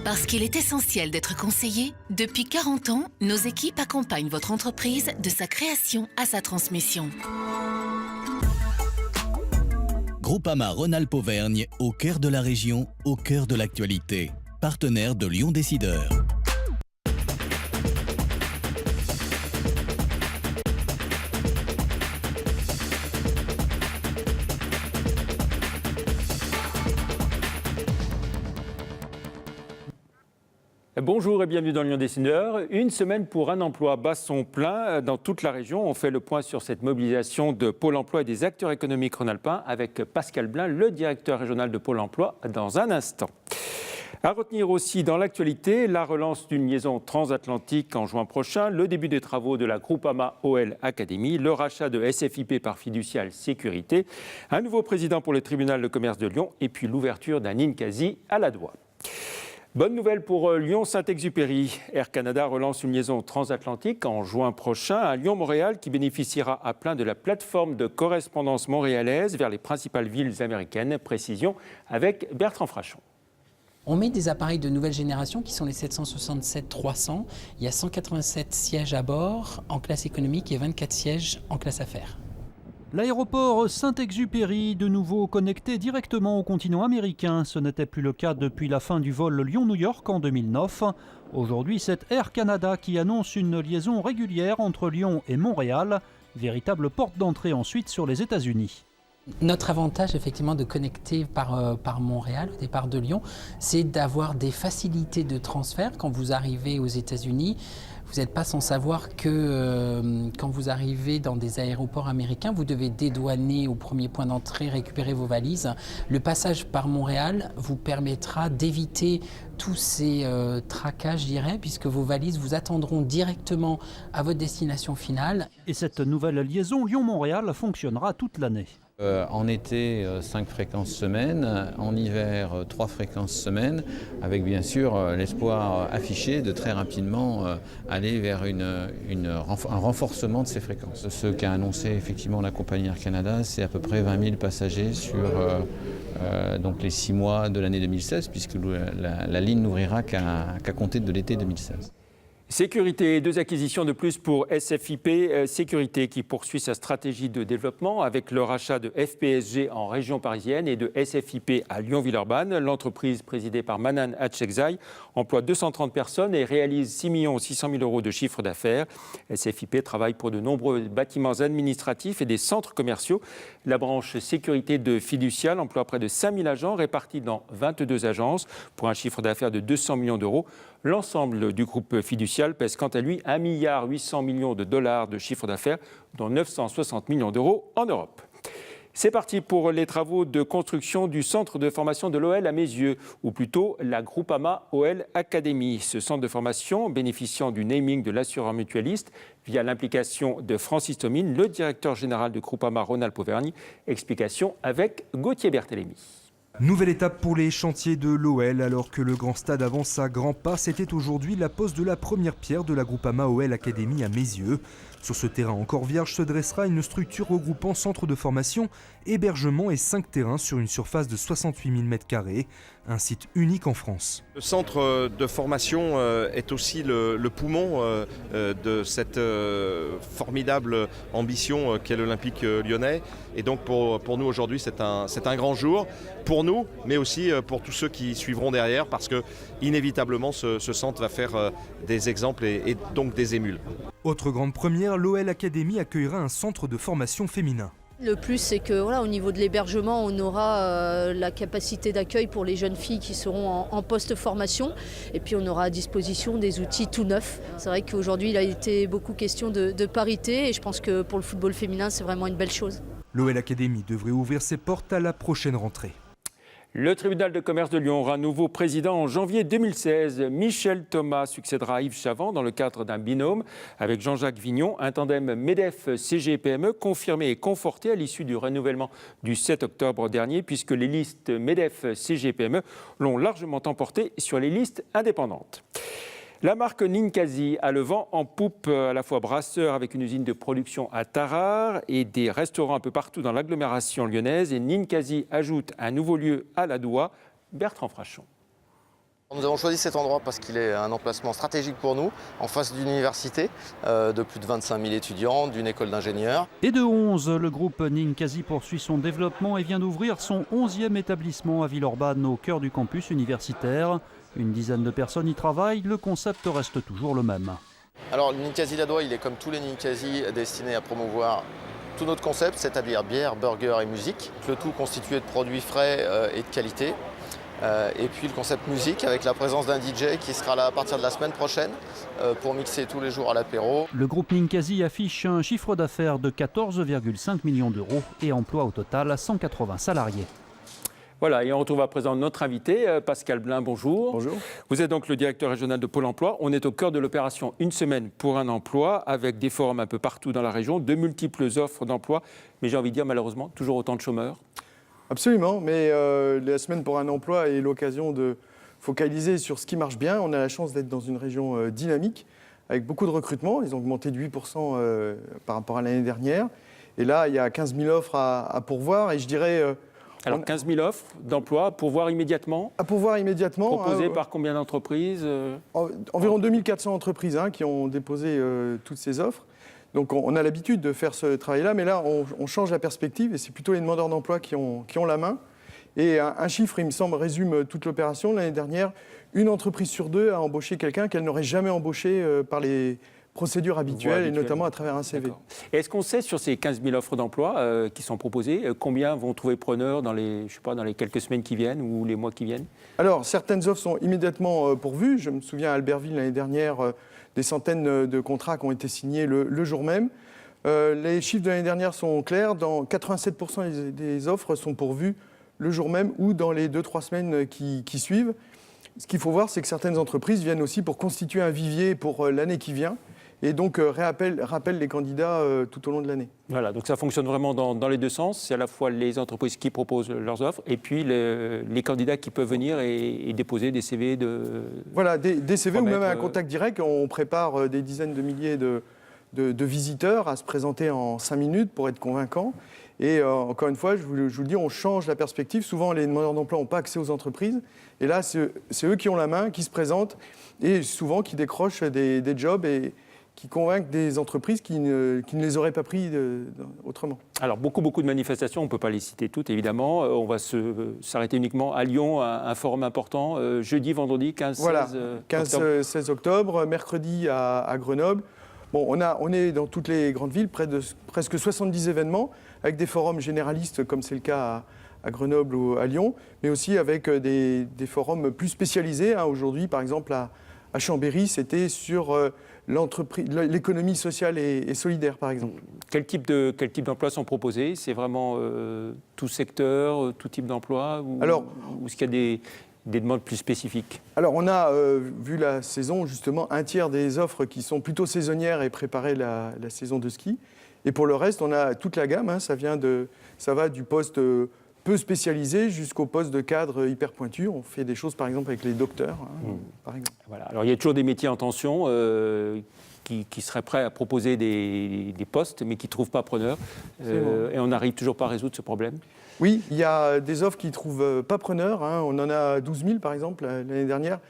Parce qu'il est essentiel d'être conseillé, depuis 40 ans, nos équipes accompagnent votre entreprise de sa création à sa transmission. Groupama Rhône-Alpes Auvergne, au cœur de la région, au cœur de l'actualité. Partenaire de Lyon Décideur. Bonjour et bienvenue dans Lyon Décideur. Une semaine pour un emploi bat son plein dans toute la région. On fait le point sur cette mobilisation de Pôle emploi et des acteurs économiques rhône-alpins avec Pascal Blin, le directeur régional de Pôle emploi, dans un instant. À retenir aussi dans l'actualité, la relance d'une liaison transatlantique en juin prochain, le début des travaux de la Groupama OL Academy, le rachat de SFIP par Fiducial Sécurité, un nouveau président pour le tribunal de commerce de Lyon et puis l'ouverture d'un Ninkasi à la Doua. Bonne nouvelle pour Lyon-Saint-Exupéry. Air Canada relance une liaison transatlantique en juin prochain à Lyon-Montréal qui bénéficiera à plein de la plateforme de correspondance montréalaise vers les principales villes américaines. Précision avec Bertrand Frachon. On met des appareils de nouvelle génération qui sont les 767-300. Il y a 187 sièges à bord en classe économique et 24 sièges en classe affaires. L'aéroport Saint-Exupéry, de nouveau connecté directement au continent américain. Ce n'était plus le cas depuis la fin du vol Lyon-New York en 2009. Aujourd'hui, c'est Air Canada qui annonce une liaison régulière entre Lyon et Montréal, véritable porte d'entrée ensuite sur les États-Unis. Notre avantage effectivement de connecter par Montréal au départ de Lyon, c'est d'avoir des facilités de transfert quand vous arrivez aux États-Unis. Vous n'êtes pas sans savoir que quand vous arrivez dans des aéroports américains, vous devez dédouaner au premier point d'entrée, récupérer vos valises. Le passage par Montréal vous permettra d'éviter tous ces tracages, je dirais, puisque vos valises vous attendront directement à votre destination finale. Et cette nouvelle liaison Lyon-Montréal fonctionnera toute l'année. En été, 5 fréquences semaine, en hiver, 3 fréquences semaine, avec bien sûr l'espoir affiché de très rapidement aller vers un renforcement de ces fréquences. Ce qu'a annoncé effectivement la compagnie Air Canada, c'est à peu près 20 000 passagers sur donc les 6 mois de l'année 2016, puisque la ligne n'ouvrira qu'à compter de l'été 2016. Sécurité, 2 acquisitions de plus pour SFIP Sécurité qui poursuit sa stratégie de développement avec le rachat de FPSG en région parisienne et de SFIP à Lyon-Villeurbanne. L'entreprise présidée par Manan Hatchegzai emploie 230 personnes et réalise 6 600 000 euros de chiffre d'affaires. SFIP travaille pour de nombreux bâtiments administratifs et des centres commerciaux. La branche sécurité de Fiducial emploie près de 5 000 agents répartis dans 22 agences pour un chiffre d'affaires de 200 millions d'euros. L'ensemble du groupe Fiducial pèse quant à lui 1,8 milliard de dollars de chiffre d'affaires, dont 960 millions d'euros en Europe. C'est parti pour les travaux de construction du centre de formation de l'OL à Meyzieux, ou plutôt la Groupama OL Academy. Ce centre de formation bénéficiant du naming de l'assureur mutualiste via l'implication de Francis Thomine, le directeur général de Groupama Rhône-Alpes Auvergne. Explication avec Gauthier Berthélémy. Nouvelle étape pour les chantiers de l'OL. Alors que le grand stade avance à grands pas, c'était aujourd'hui la pose de la première pierre de la Groupama OL Academy à Meyzieux. Sur ce terrain encore vierge se dressera une structure regroupant centre de formation, hébergement et 5 terrains sur une surface de 68 000 m². Un site unique en France. Le centre de formation est aussi le poumon de cette formidable ambition qu'est l'Olympique lyonnais. Et donc pour nous aujourd'hui c'est un grand jour, pour nous mais aussi pour tous ceux qui suivront derrière, parce que inévitablement ce centre va faire des exemples et donc des émules. Autre grande première, l'OL Academy accueillera un centre de formation féminin. Le plus, c'est que au niveau de l'hébergement, on aura la capacité d'accueil pour les jeunes filles qui seront en post-formation. Et puis on aura à disposition des outils tout neufs. C'est vrai qu'aujourd'hui, il a été beaucoup question de parité et je pense que pour le football féminin, c'est vraiment une belle chose. L'OL Academy devrait ouvrir ses portes à la prochaine rentrée. Le tribunal de commerce de Lyon aura un nouveau président en janvier 2016. Michel Thomas succédera à Yves Chavant dans le cadre d'un binôme avec Jean-Jacques Vignon, un tandem MEDEF-CGPME confirmé et conforté à l'issue du renouvellement du 7 octobre dernier, puisque les listes MEDEF-CGPME l'ont largement emporté sur les listes indépendantes. La marque Ninkasi a le vent en poupe, à la fois brasseur avec une usine de production à Tarare et des restaurants un peu partout dans l'agglomération lyonnaise. Et Ninkasi ajoute un nouveau lieu à la Doua. Bertrand Frachon. Nous avons choisi cet endroit parce qu'il est un emplacement stratégique pour nous, en face d'une université de plus de 25 000 étudiants, d'une école d'ingénieurs. Et de 11, le groupe Ninkasi poursuit son développement et vient d'ouvrir son 11e établissement à Villeurbanne, au cœur du campus universitaire. Une dizaine de personnes y travaillent, le concept reste toujours le même. Alors le Ninkasi d'Adoua, il est comme tous les Ninkasi destinés à promouvoir tout notre concept, c'est-à-dire bière, burger et musique. Le tout constitué de produits frais et de qualité. Et puis le concept musique avec la présence d'un DJ qui sera là à partir de la semaine prochaine pour mixer tous les jours à l'apéro. Le groupe Ninkasi affiche un chiffre d'affaires de 14,5 millions d'euros et emploie au total 180 salariés. Voilà, et on retrouve à présent notre invité, Pascal Blin, bonjour. Bonjour. Vous êtes donc le directeur régional de Pôle emploi. On est au cœur de l'opération Une semaine pour un emploi, avec des forums un peu partout dans la région, de multiples offres d'emploi, mais j'ai envie de dire malheureusement, toujours autant de chômeurs. Absolument, mais la semaine pour un emploi est l'occasion de focaliser sur ce qui marche bien. On a la chance d'être dans une région dynamique, avec beaucoup de recrutements. Ils ont augmenté de 8% par rapport à l'année dernière. Et là, il y a 15 000 offres à pourvoir, et je dirais... Alors 15 000 offres d'emploi à pourvoir immédiatement. À pourvoir immédiatement. Proposées par combien d'entreprises Environ 2400 entreprises qui ont déposé toutes ces offres. Donc on a l'habitude de faire ce travail-là, mais là on change la perspective et c'est plutôt les demandeurs d'emploi qui ont la main. Et un chiffre, il me semble, résume toute l'opération. L'année dernière, une entreprise sur deux a embauché quelqu'un qu'elle n'aurait jamais embauché par les procédures habituelles, et notamment à travers un CV. Et est-ce qu'on sait sur ces 15 000 offres d'emploi qui sont proposées, combien vont trouver preneur dans les quelques semaines qui viennent ou les mois qui viennent? Alors certaines offres sont immédiatement pourvues. Je me souviens à Albertville l'année dernière, des centaines de contrats qui ont été signés le jour même. Les chiffres de l'année dernière sont clairs. Dans 87% des offres sont pourvues le jour même ou dans les 2-3 semaines qui suivent. Ce qu'il faut voir, c'est que certaines entreprises viennent aussi pour constituer un vivier pour l'année qui vient et donc rappellent les candidats tout au long de l'année. Voilà, donc ça fonctionne vraiment dans les deux sens. C'est à la fois les entreprises qui proposent leurs offres et puis les candidats qui peuvent venir et déposer des CV Voilà, des CV ou même un contact direct. On prépare des dizaines de milliers de visiteurs à se présenter en 5 minutes pour être convaincants. Et encore une fois, je vous le dis, on change la perspective. Souvent, les demandeurs d'emploi n'ont pas accès aux entreprises. Et là, c'est eux qui ont la main, qui se présentent et souvent qui décrochent des jobs et qui convainquent des entreprises qui ne les auraient pas pris autrement. Alors, beaucoup de manifestations, on ne peut pas les citer toutes, évidemment. On va s'arrêter uniquement à Lyon, un forum important, jeudi, vendredi, 15-16 voilà, 15-16 octobre. octobre, mercredi à Grenoble. Bon, on est dans toutes les grandes villes, près de presque 70 événements, avec des forums généralistes, comme c'est le cas à Grenoble ou à Lyon, mais aussi avec des forums plus spécialisés. Aujourd'hui, par exemple, à Chambéry, c'était sur l'économie sociale et solidaire, par exemple. Quel type d'emplois sont proposés? C'est vraiment tout secteur, tout type d'emploi ou est-ce qu'il y a des demandes plus spécifiques? Alors, on a, vu la saison, justement, un tiers des offres qui sont plutôt saisonnières et préparer la saison de ski. Et pour le reste, on a toute la gamme. Ça va du poste peu spécialisé jusqu'au poste de cadre hyper pointu. On fait des choses, par exemple, avec les docteurs. Par exemple. Voilà. Alors, il y a toujours des métiers en tension qui seraient prêts à proposer des postes, mais qui ne trouvent pas preneur. Et on n'arrive toujours pas à résoudre ce problème. Oui, il y a des offres qui ne trouvent pas preneur. On en a 12 000, par exemple, l'année dernière,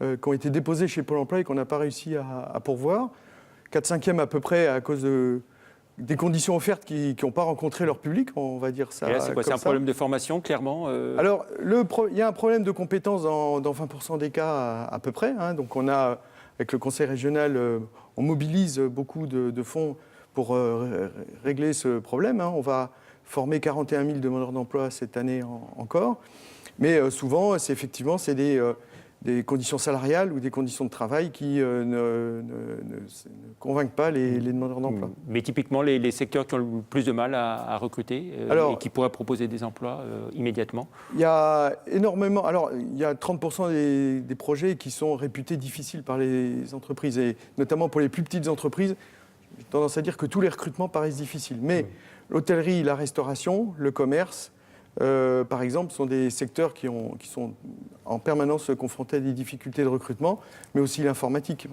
qui ont été déposées chez Pôle emploi et qu'on n'a pas réussi à pourvoir. 4/5 à peu près à cause des conditions offertes qui n'ont pas rencontré leur public, on va dire ça. Et là, c'est quoi? C'est un problème de formation, clairement Alors, il y a un problème de compétences dans 20% des cas à peu près. Donc, on a, avec le conseil régional, on mobilise beaucoup de fonds pour régler ce problème. On va former 41 000 demandeurs d'emploi cette année encore. Mais souvent, c'est des conditions salariales ou des conditions de travail qui ne convainquent pas les demandeurs d'emploi. Mais typiquement, les secteurs qui ont le plus de mal à recruter et qui pourraient proposer des emplois immédiatement? Il y a énormément... Alors, il y a 30% des projets qui sont réputés difficiles par les entreprises, et notamment pour les plus petites entreprises. J'ai tendance à dire que tous les recrutements paraissent difficiles. Mais l'hôtellerie, la restauration, le commerce... par exemple, sont des secteurs qui sont en permanence confrontés à des difficultés de recrutement, mais aussi l'informatique.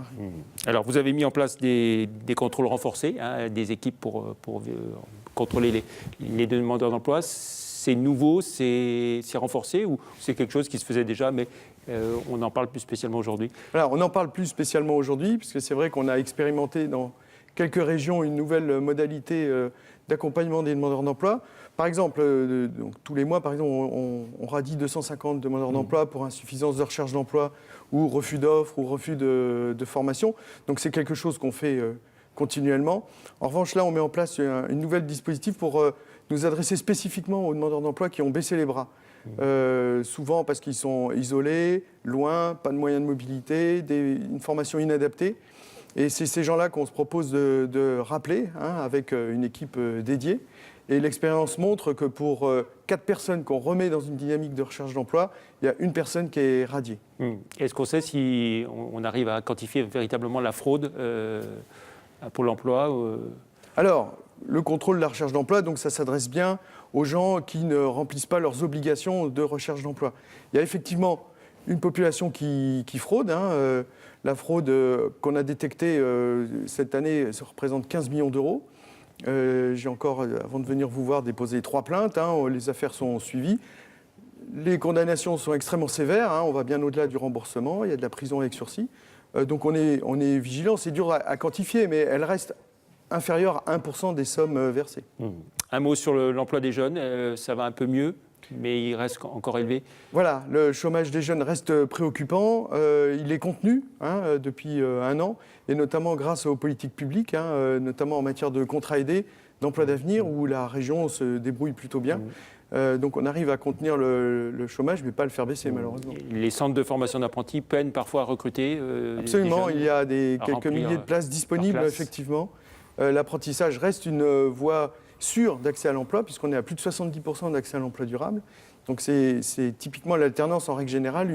Alors, vous avez mis en place des contrôles renforcés, des équipes pour contrôler les demandeurs d'emploi. C'est nouveau, c'est renforcé ou c'est quelque chose qui se faisait déjà, mais on en parle plus spécialement aujourd'hui. Voilà, on en parle plus spécialement aujourd'hui, puisque c'est vrai qu'on a expérimenté dans quelques régions une nouvelle modalité d'accompagnement des demandeurs d'emploi. Par exemple, donc, tous les mois, par exemple, on radie 250 demandeurs d'emploi pour insuffisance de recherche d'emploi ou refus d'offres ou refus de formation. Donc c'est quelque chose qu'on fait continuellement. En revanche, là, on met en place une nouvelle dispositif pour nous adresser spécifiquement aux demandeurs d'emploi qui ont baissé les bras. Souvent parce qu'ils sont isolés, loin, pas de moyens de mobilité, une formation inadaptée. Et c'est ces gens-là qu'on se propose de rappeler avec une équipe dédiée. Et l'expérience montre que pour 4 personnes qu'on remet dans une dynamique de recherche d'emploi, il y a une personne qui est radiée. Est-ce qu'on sait si on arrive à quantifier véritablement la fraude à Pôle emploi Alors, le contrôle de la recherche d'emploi, donc ça s'adresse bien aux gens qui ne remplissent pas leurs obligations de recherche d'emploi. Il y a effectivement une population qui fraude. La fraude qu'on a détectée cette année, ça représente 15 millions d'euros. J'ai encore, avant de venir vous voir, déposé 3 plaintes. Les affaires sont suivies. Les condamnations sont extrêmement sévères. On va bien au-delà du remboursement. Il y a de la prison avec sursis. Donc on est vigilant. C'est dur à quantifier, mais elle reste inférieure à 1% des sommes versées. Un mot sur l'emploi des jeunes. Ça va un peu mieux, mais il reste encore élevé. Voilà, le chômage des jeunes reste préoccupant. Il est contenu depuis 1 an, et notamment grâce aux politiques publiques, notamment en matière de contrats aidés, d'emploi d'avenir, où la région se débrouille plutôt bien. Donc on arrive à contenir le chômage, mais pas à le faire baisser, malheureusement. Les centres de formation d'apprentis peinent parfois à recruter. Absolument, il y a quelques milliers de places disponibles, effectivement. L'apprentissage reste une voie sûre d'accès à l'emploi, puisqu'on est à plus de 70% d'accès à l'emploi durable. Donc c'est typiquement l'alternance, en règle générale,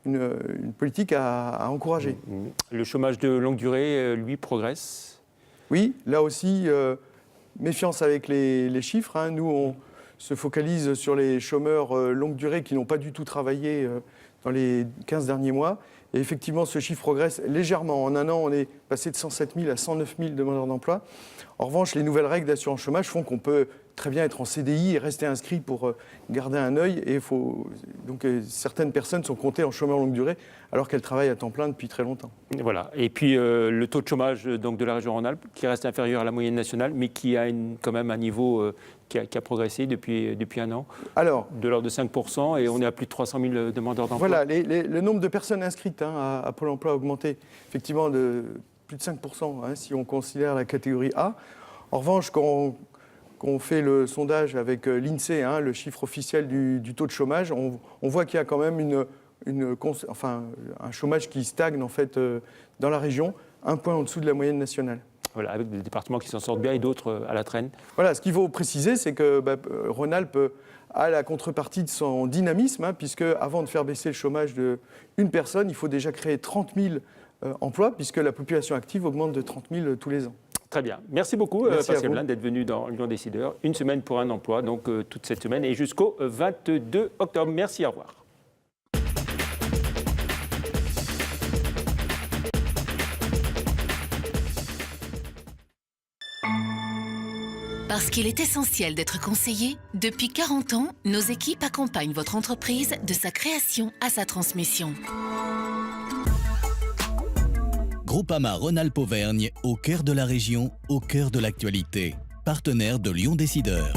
une politique à encourager. Le chômage de longue durée, lui, progresse. Oui, là aussi, méfiance avec les chiffres. Nous, on se focalise sur les chômeurs longue durée qui n'ont pas du tout travaillé dans les 15 derniers mois. Et effectivement, ce chiffre progresse légèrement. En 1 an, on est passé de 107 000 à 109 000 demandeurs d'emploi. En revanche, les nouvelles règles d'assurance chômage font qu'on peut très bien être en CDI et rester inscrit pour garder un œil. Et donc, certaines personnes sont comptées en chômeur longue durée alors qu'elles travaillent à temps plein depuis très longtemps. Voilà. Et puis, le taux de chômage donc, de la région Rhône-Alpes, qui reste inférieur à la moyenne nationale, mais qui a quand même un niveau qui a progressé depuis 1 an, de l'ordre de 5%, et on est à plus de 300 000 demandeurs d'emploi. Voilà, le nombre de personnes inscrites à Pôle emploi a augmenté effectivement de plus de 5%, si on considère la catégorie A. En revanche, quand on fait le sondage avec l'INSEE, le chiffre officiel du taux de chômage, on voit qu'il y a quand même un chômage qui stagne en fait, dans la région, 1 point en dessous de la moyenne nationale. Voilà, avec des départements qui s'en sortent bien et d'autres à la traîne. Voilà, ce qu'il faut préciser, c'est que Rhône-Alpes a la contrepartie de son dynamisme, puisque avant de faire baisser le chômage d'une personne, il faut déjà créer 30 000 emplois, puisque la population active augmente de 30 000 tous les ans. Très bien. Merci beaucoup, Pascal Blin, d'être venu dans Lyon Décideur. 1 semaine pour un emploi, donc toute cette semaine et jusqu'au 22 octobre. Merci, au revoir. Parce qu'il est essentiel d'être conseillé, depuis 40 ans, nos équipes accompagnent votre entreprise de sa création à sa transmission. Groupama Rhône-Alpes Auvergne, au cœur de la région, au cœur de l'actualité. Partenaire de Lyon Décideur.